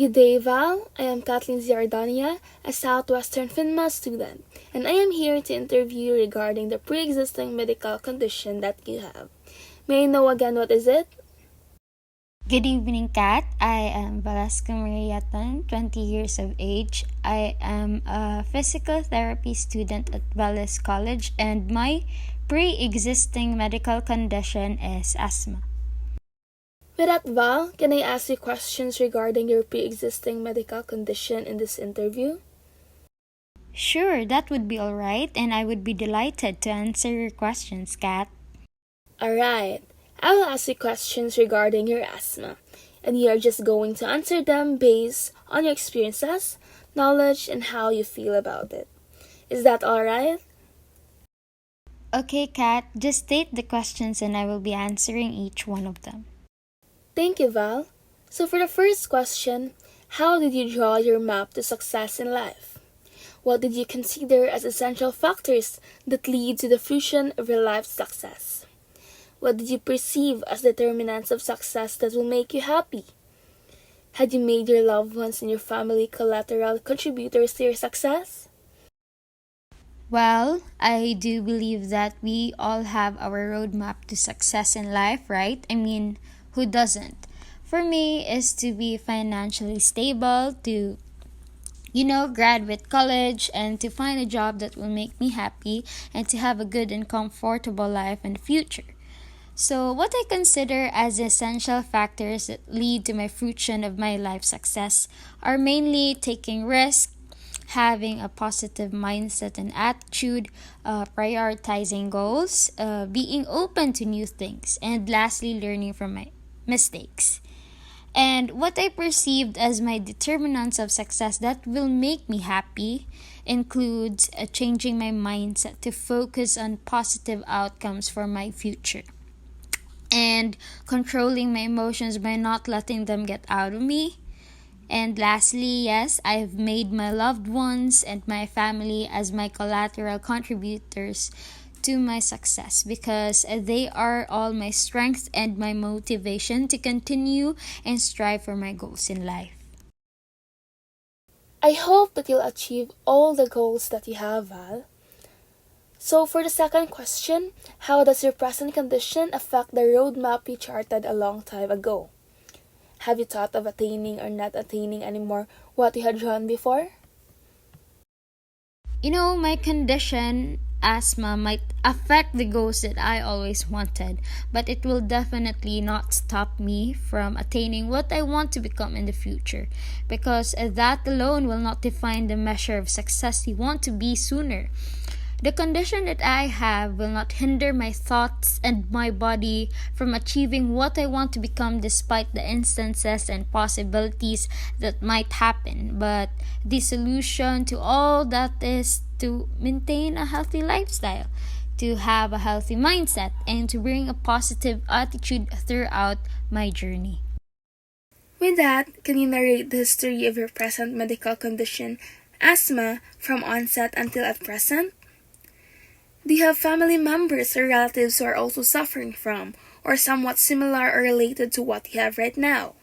Good day, Val. I am Kathleen Ardoña, a Southwestern FINMA student, and I am here to interview you regarding the pre-existing medical condition that you have. May I know again what is it? Good evening, Kat. I am Velasco Mariatan, 20 years of age. I am a physical therapy student at Velas College, and my pre-existing medical condition is asthma. With that, Val, can I ask you questions regarding your pre-existing medical condition in this interview? Sure, that would be alright, and I would be delighted to answer your questions, Kat. Alright, I will ask you questions regarding your asthma, and you are just going to answer them based on your experiences, knowledge, and how you feel about it. Is that alright? Okay, Kat, just state the questions and I will be answering each one of them. Thank you, Val. So for the first question, how did you draw your map to success in life? What did you consider as essential factors that lead to the fruition of your life's success? What did you perceive as determinants of success that will make you happy? Had you made your loved ones and your family collateral contributors to your success? Well, I do believe that we all have our roadmap to success in life, right? I mean, who doesn't? For me, is to be financially stable, to graduate college, and to find a job that will make me happy, and to have a good and comfortable life in the future. So, what I consider as essential factors that lead to my fruition of my life success are mainly taking risks, having a positive mindset and attitude, prioritizing goals, being open to new things, and lastly, learning from my mistakes. And what I perceived as my determinants of success that will make me happy includes changing my mindset to focus on positive outcomes for my future, and controlling my emotions by not letting them get out of me. And lastly, yes, I've made my loved ones and my family as my collateral contributors to my success, because they are all my strength and my motivation to continue and strive for my goals in life. I hope that you'll achieve all the goals that you have, Val. So for the second question, how does your present condition affect the roadmap you charted a long time ago? Have you thought of attaining or not attaining anymore what you had drawn before? My condition, asthma, might affect the goals that I always wanted, but it will definitely not stop me from attaining what I want to become in the future, because that alone will not define the measure of success you want to be sooner. The condition that I have will not hinder my thoughts and my body from achieving what I want to become, despite the instances and possibilities that might happen. But the solution to all that is to maintain a healthy lifestyle, to have a healthy mindset, and to bring a positive attitude throughout my journey. With that, can you narrate the history of your present medical condition, asthma, from onset until at present? Do you have family members or relatives who are also suffering from, or somewhat similar or related to what you have right now?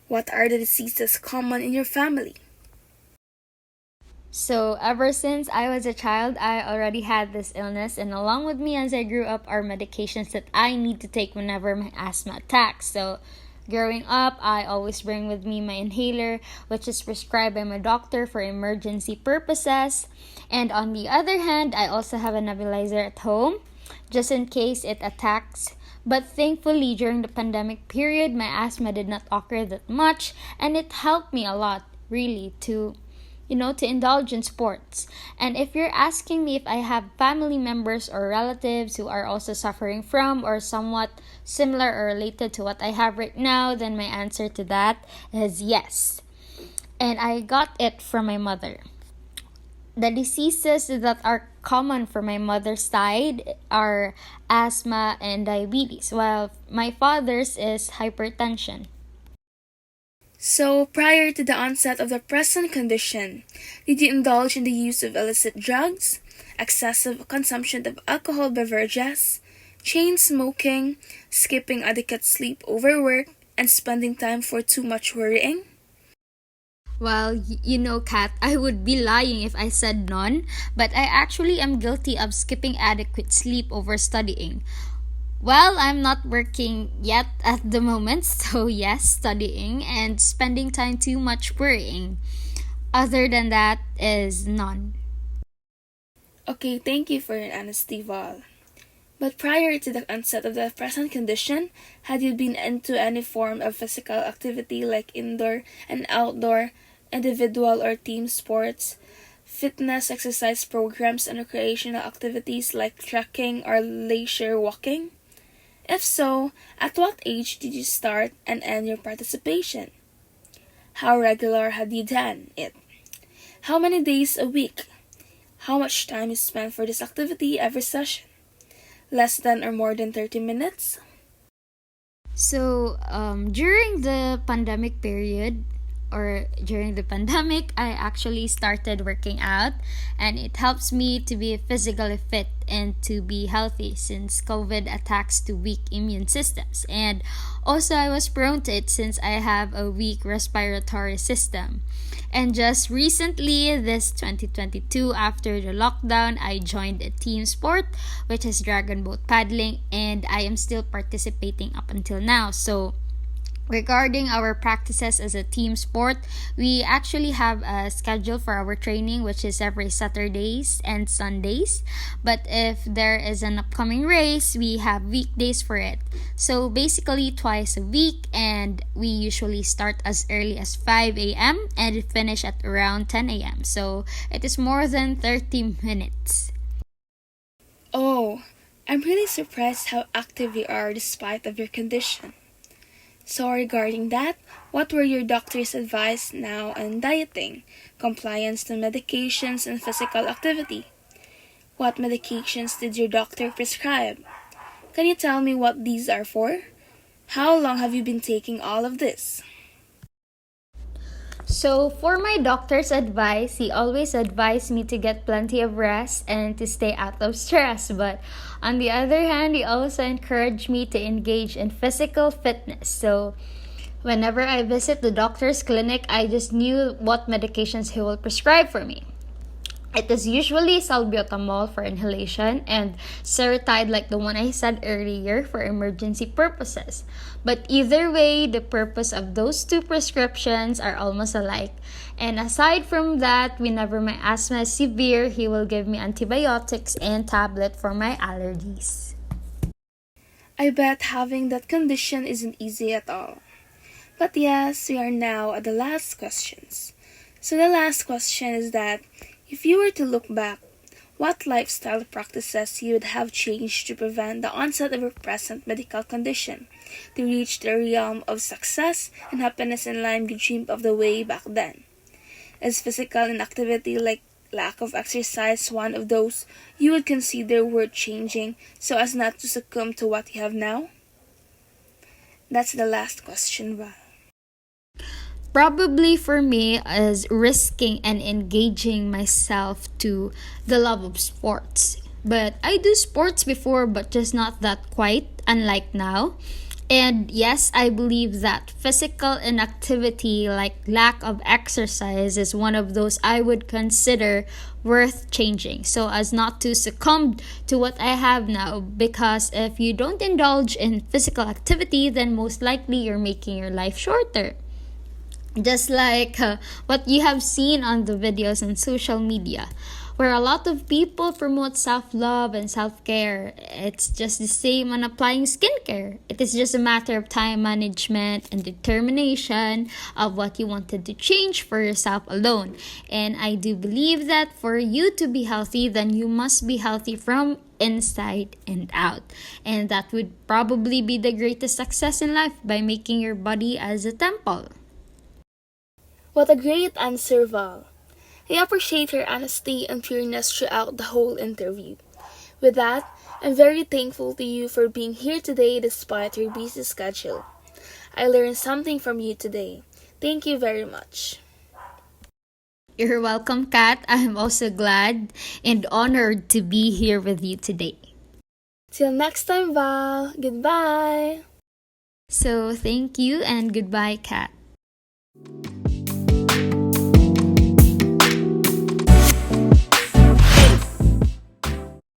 What are the diseases common in your family? So, ever since I was a child, I already had this illness, and along with me as I grew up are medications that I need to take whenever my asthma attacks. So, growing up, I always bring with me my inhaler, which is prescribed by my doctor for emergency purposes. And on the other hand, I also have a nebulizer at home, just in case it attacks. But thankfully, during the pandemic period, my asthma did not occur that much, and it helped me a lot, really, to indulge in sports. And if you're asking me if I have family members or relatives who are also suffering from or somewhat similar or related to what I have right now, then my answer to that is yes. And I got it from my mother. The diseases that are common for my mother's side are asthma and diabetes, while my father's is hypertension. So, prior to the onset of the present condition, did you indulge in the use of illicit drugs, excessive consumption of alcohol beverages, chain smoking, skipping adequate sleep over work, and spending time for too much worrying? Well, Kat, I would be lying if I said none, but I actually am guilty of skipping adequate sleep over studying. Well, I'm not working yet at the moment, so yes, studying and spending time too much worrying. Other than that is none. Okay, thank you for your honesty, Val. But prior to the onset of the present condition, had you been into any form of physical activity like indoor and outdoor, individual or team sports, fitness exercise programs, and recreational activities like trekking or leisure walking? If so, at what age did you start and end your participation? How regular had you done it? How many days a week? How much time you spent for this activity every session? Less than or more than 30 minutes? So, during the pandemic period, I actually started working out, and it helps me to be physically fit and to be healthy since COVID attacks to weak immune systems. And also, I was prone to it since I have a weak respiratory system. And just recently, this 2022, after the lockdown, I joined a team sport, which is dragon boat paddling, and I am still participating up until now. So, regarding our practices as a team sport, we actually have a schedule for our training, which is every Saturdays and Sundays. But if there is an upcoming race, we have weekdays for it. So basically twice a week, and we usually start as early as 5 a.m. and finish at around 10 a.m. So it is more than 30 minutes. Oh, I'm really surprised how active you are despite of your condition. So regarding that, what were your doctor's advice now on dieting, compliance to medications, and physical activity? What medications did your doctor prescribe? Can you tell me what these are for? How long have you been taking all of this? So, for my doctor's advice, he always advised me to get plenty of rest and to stay out of stress. But on the other hand, he also encouraged me to engage in physical fitness. So, whenever I visit the doctor's clinic, I just knew what medications he will prescribe for me. It is usually salbutamol for inhalation and seretide like the one I said earlier for emergency purposes. But either way, the purpose of those two prescriptions are almost alike. And aside from that, whenever my asthma is severe, he will give me antibiotics and tablet for my allergies. I bet having that condition isn't easy at all. But yes, we are now at the last questions. So the last question is that if you were to look back, what lifestyle practices you would have changed to prevent the onset of your present medical condition, to reach the realm of success and happiness in life you dreamed of the way back then? Is physical inactivity like lack of exercise one of those you would consider worth changing so as not to succumb to what you have now? That's the last question, Val. Probably for me is risking and engaging myself to the love of sports. But I do sports before, but just not that quite, unlike now. And yes, I believe that physical inactivity, like lack of exercise, is one of those I would consider worth changing so as not to succumb to what I have now. Because if you don't indulge in physical activity, then most likely you're making your life shorter. Just like what you have seen on the videos on social media, where a lot of people promote self-love and self-care. It's just the same on applying skincare. It is just a matter of time management and determination of what you wanted to change for yourself alone. And I do believe that for you to be healthy, then you must be healthy from inside and out. And that would probably be the greatest success in life, by making your body as a temple. What a great answer, Val. I appreciate your honesty and pureness throughout the whole interview. With that, I'm very thankful to you for being here today despite your busy schedule. I learned something from you today. Thank you very much. You're welcome, Kat. I'm also glad and honored to be here with you today. Till next time, Val. Goodbye. So, thank you and goodbye, Kat.